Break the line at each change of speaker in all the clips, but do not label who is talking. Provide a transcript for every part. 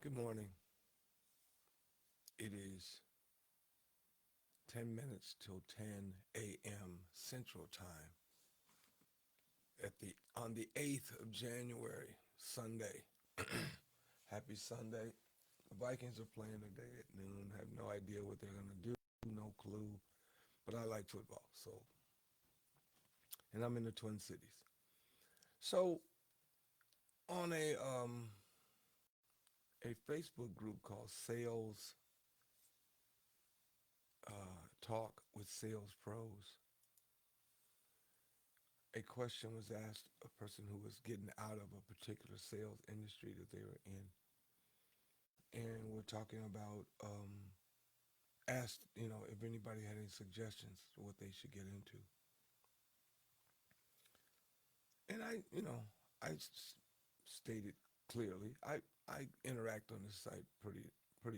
Good morning. It is 10 minutes till 10 a.m. Central Time on the 8th of January, Sunday. Happy Sunday. The Vikings are playing today at noon. Have no idea what they're going to do, no clue. But I like football, and I'm in the Twin Cities. So on a Facebook group called Sales Talk with Sales Pros, a question was asked a person who was getting out of a particular sales industry that they were in, and we're talking about asked if anybody had any suggestions for what they should get into, and I stated clearly I interact on this site pretty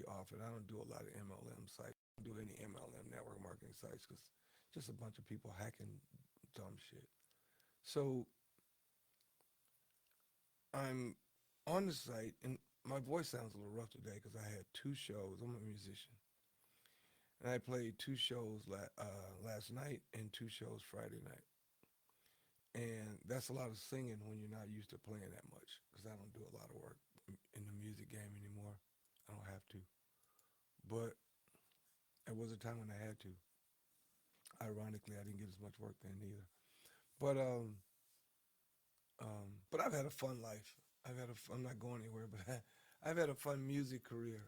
often. I don't do a lot of MLM sites. I don't do any MLM network marketing sites because just a bunch of people hacking dumb shit. So I'm on the site, and my voice sounds a little rough today because I had two shows. I'm a musician, and I played two shows last night and two shows Friday night. And that's a lot of singing when you're not used to playing that much because I don't do a lot of work in the music game anymore. I don't have to. But there was a time when I had to. Ironically, I didn't get as much work then either. But but I've had a fun life. I'm not going anywhere, but I've had a fun music career.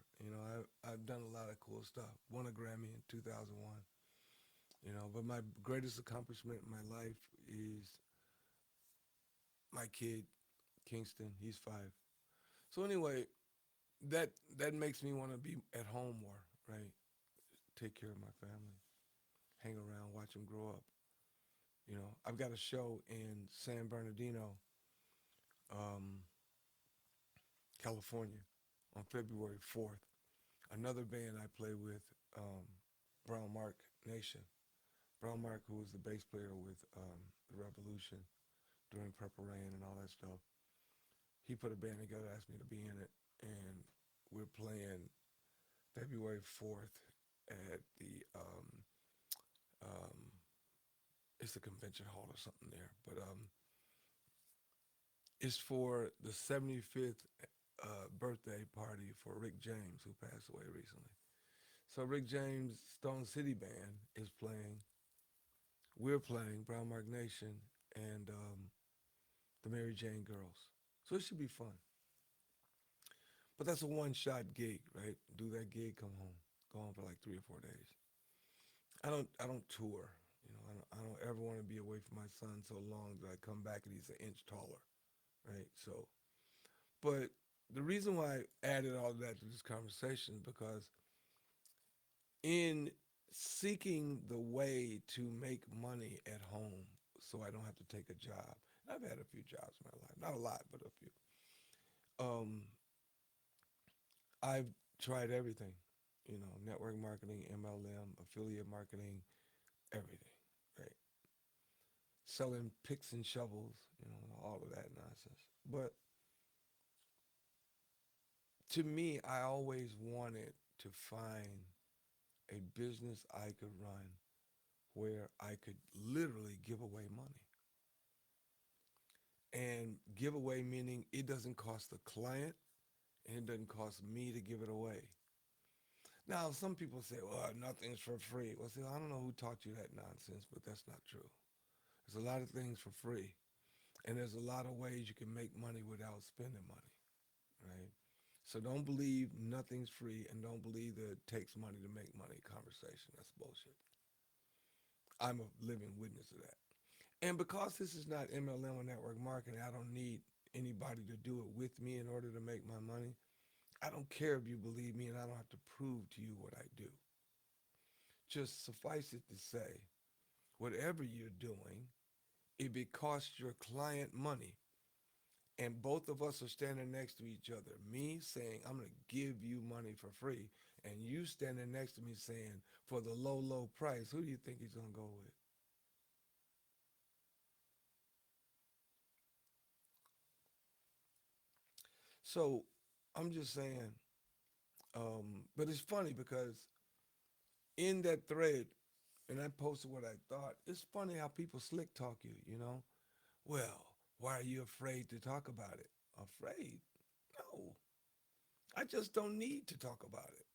I've done a lot of cool stuff. Won a Grammy in 2001. But my greatest accomplishment in my life is my kid, Kingston. He's 5. So anyway, that makes me want to be at home more, right? Take care of my family, hang around, watch them grow up. I've got a show in San Bernardino, um, California, on February 4th. Another band I play with, um, Brown Mark Nation. Brown Mark, who was the bass player with the Revolution during Purple Rain and all that stuff, he put a band together, asked me to be in it, and we're playing February 4th at the um, it's a convention hall or something there, but it's for the 75th birthday party for Rick James, who passed away recently. So Rick James' Stone City Band is playing. We're playing Brown Mark Nation and the Mary Jane Girls. So it should be fun. But that's a one-shot gig, right? Do that gig, come home. Go home for like 3 or 4 days. I don't tour. I don't ever want to be away from my son so long that I come back and he's an inch taller, right? So, but the reason why I added all of that to this conversation is because in seeking the way to make money at home so I don't have to take a job. I've had a few jobs in my life, not a lot, but a few. Um, I've tried everything, network marketing, MLM, affiliate marketing, everything, right? Selling picks and shovels, all of that nonsense. But to me, I always wanted to find a business I could run where I could literally give away money. And give away meaning it doesn't cost the client and it doesn't cost me to give it away. Now, some people say, well, nothing's for free. Well, see, I don't know who taught you that nonsense, but that's not true. There's a lot of things for free. And there's a lot of ways you can make money without spending money, right? So don't believe nothing's free and don't believe that it takes money to make money conversation. That's bullshit. I'm a living witness of that. And because this is not MLM or network marketing, I don't need anybody to do it with me in order to make my money. I don't care if you believe me and I don't have to prove to you what I do. Just suffice it to say, whatever you're doing, if it costs your client money, and both of us are standing next to each other, me saying, I'm going to give you money for free, and you standing next to me saying, for the low, low price, who do you think he's going to go with? So I'm just saying, But it's funny because in that thread, and I posted what I thought, it's funny how people slick talk you, you know? Well, why are you afraid to talk about it? Afraid? No. I just don't need to talk about it.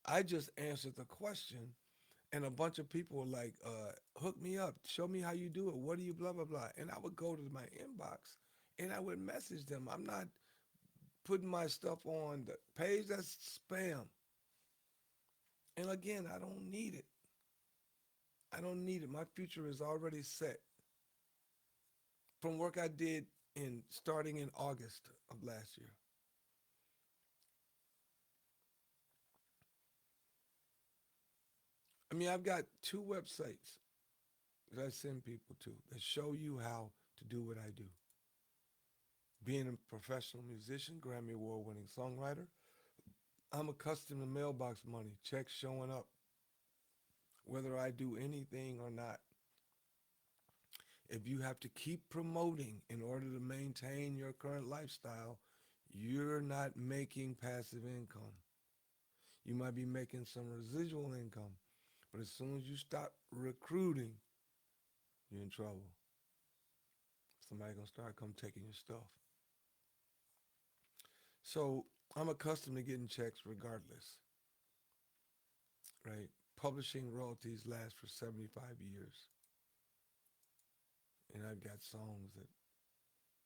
I just answered the question, and a bunch of people were like, hook me up, show me how you do it. What do you blah, blah, blah. And I would go to my inbox and I would message them. I'm not putting my stuff on the page that's spam. And again, I don't need it. I don't need it. My future is already set from work I did in starting in August of last year. I mean, I've got two websites that I send people to that show you how to do what I do. Being a professional musician, Grammy Award winning songwriter, I'm accustomed to mailbox money, checks showing up, whether I do anything or not. If you have to keep promoting in order to maintain your current lifestyle, you're not making passive income. You might be making some residual income, but as soon as you stop recruiting, you're in trouble. Somebody gonna start come taking your stuff. So I'm accustomed to getting checks regardless, right? Publishing royalties last for 75 years. And I've got songs that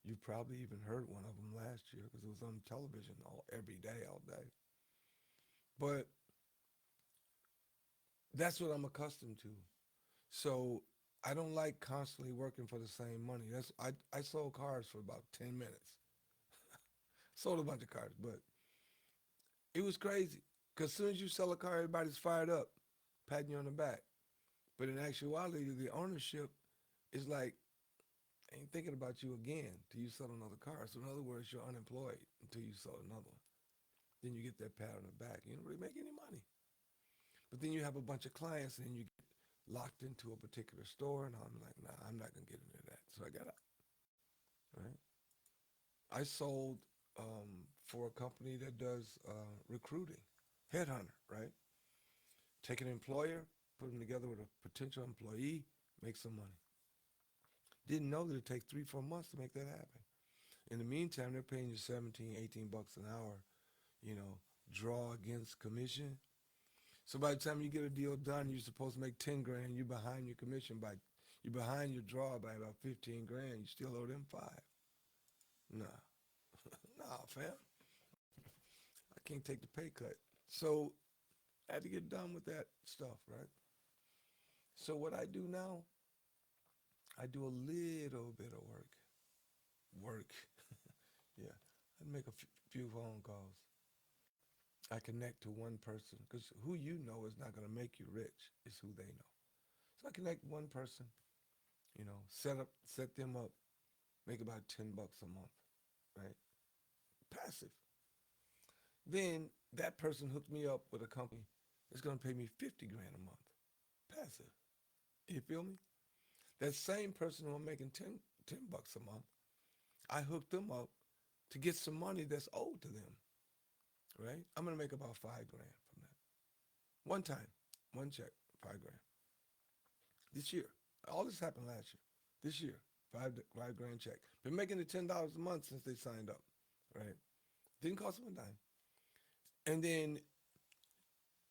you probably even heard one of them last year because it was on television every day, all day. But that's what I'm accustomed to. So I don't like constantly working for the same money. I sold cars for about 10 minutes. Sold a bunch of cars, but it was crazy. Because as soon as you sell a car, everybody's fired up, patting you on the back. But in actuality, the ownership is like, ain't thinking about you again till you sell another car. So in other words, you're unemployed until you sell another one. Then you get that pat on the back. You don't really make any money. But then you have a bunch of clients and you get locked into a particular store, and I'm like, nah, I'm not gonna get into that. So I got out. Right? I sold for a company that does recruiting, headhunter. Right? Take an employer, put them together with a potential employee, make some money. Didn't know that it takes 3, 4 months to make that happen. In the meantime, they're paying you 17, 18 bucks an hour, you know, draw against commission. So by the time you get a deal done, you're supposed to make 10 grand. You're behind your commission you're behind your draw by about 15 grand. You still owe them five. Nah, nah, fam. I can't take the pay cut. So I had to get done with that stuff, right? So what I do now, I do a little bit of work. Work. Yeah. I make a few phone calls. I connect to one person because who you know is not going to make you rich. It's who they know. So I connect one person, you know, set them up, make about 10 bucks a month, right? Passive. Then that person hooked me up with a company that's going to pay me 50 grand a month. Passive. You feel me? That same person who I'm making 10 bucks a month, I hooked them up to get some money that's owed to them, right? I'm going to make about 5 grand from that. One time, one check, 5 grand. This year. All this happened last year. This year, 5 grand check. Been making the $10 a month since they signed up, right? Didn't cost them a dime. And then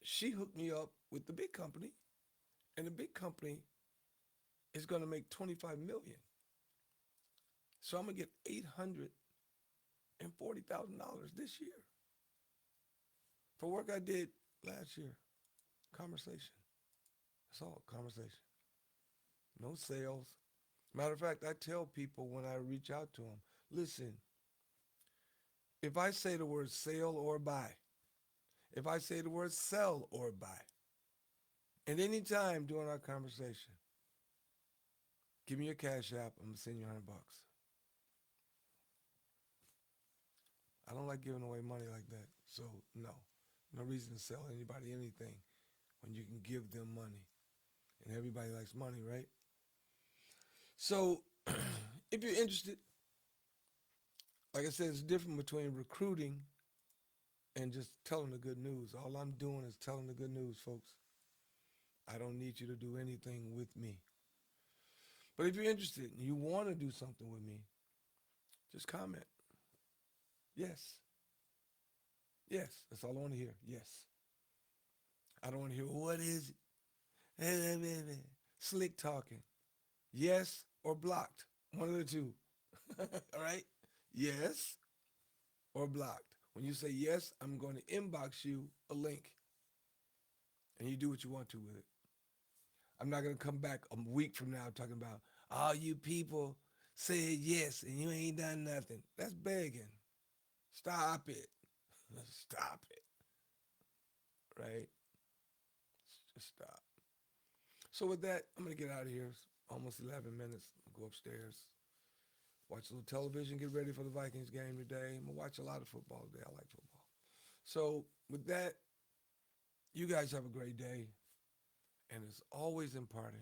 she hooked me up with the big company, and the big company is going to make 25 million. So I'm gonna get $840,000 this year for work I did last year. Conversation. That's all. Conversation. No sales. Matter of fact, I tell people when I reach out to them, listen, if I say the word sale or buy, if I say the word sell or buy, at any time during our conversation, give me your cash app. I'm gonna send you 100 bucks. I don't like giving away money like that. So no, no reason to sell anybody anything when you can give them money. And everybody likes money, right? So if you're interested, like I said, it's different between recruiting and just tell them the good news. All I'm doing is telling the good news, folks. I don't need you to do anything with me. But if you're interested and you want to do something with me, just comment. Yes. Yes. That's all I want to hear. Yes. I don't want to hear, what is it? Slick talking. Yes or blocked. One of the two. All right? Yes or blocked. When you say yes, I'm going to inbox you a link and you do what you want to with it. I'm not going to come back a week from now talking about all you people said yes and you ain't done nothing. That's begging. Stop it. Stop it. Right? Just stop. So with that, I'm going to get out of here. It's almost 11 minutes. I'll go upstairs, watch a little television, get ready for the Vikings game today. I'm going to watch a lot of football today. I like football. So with that, you guys have a great day. And as always imparting,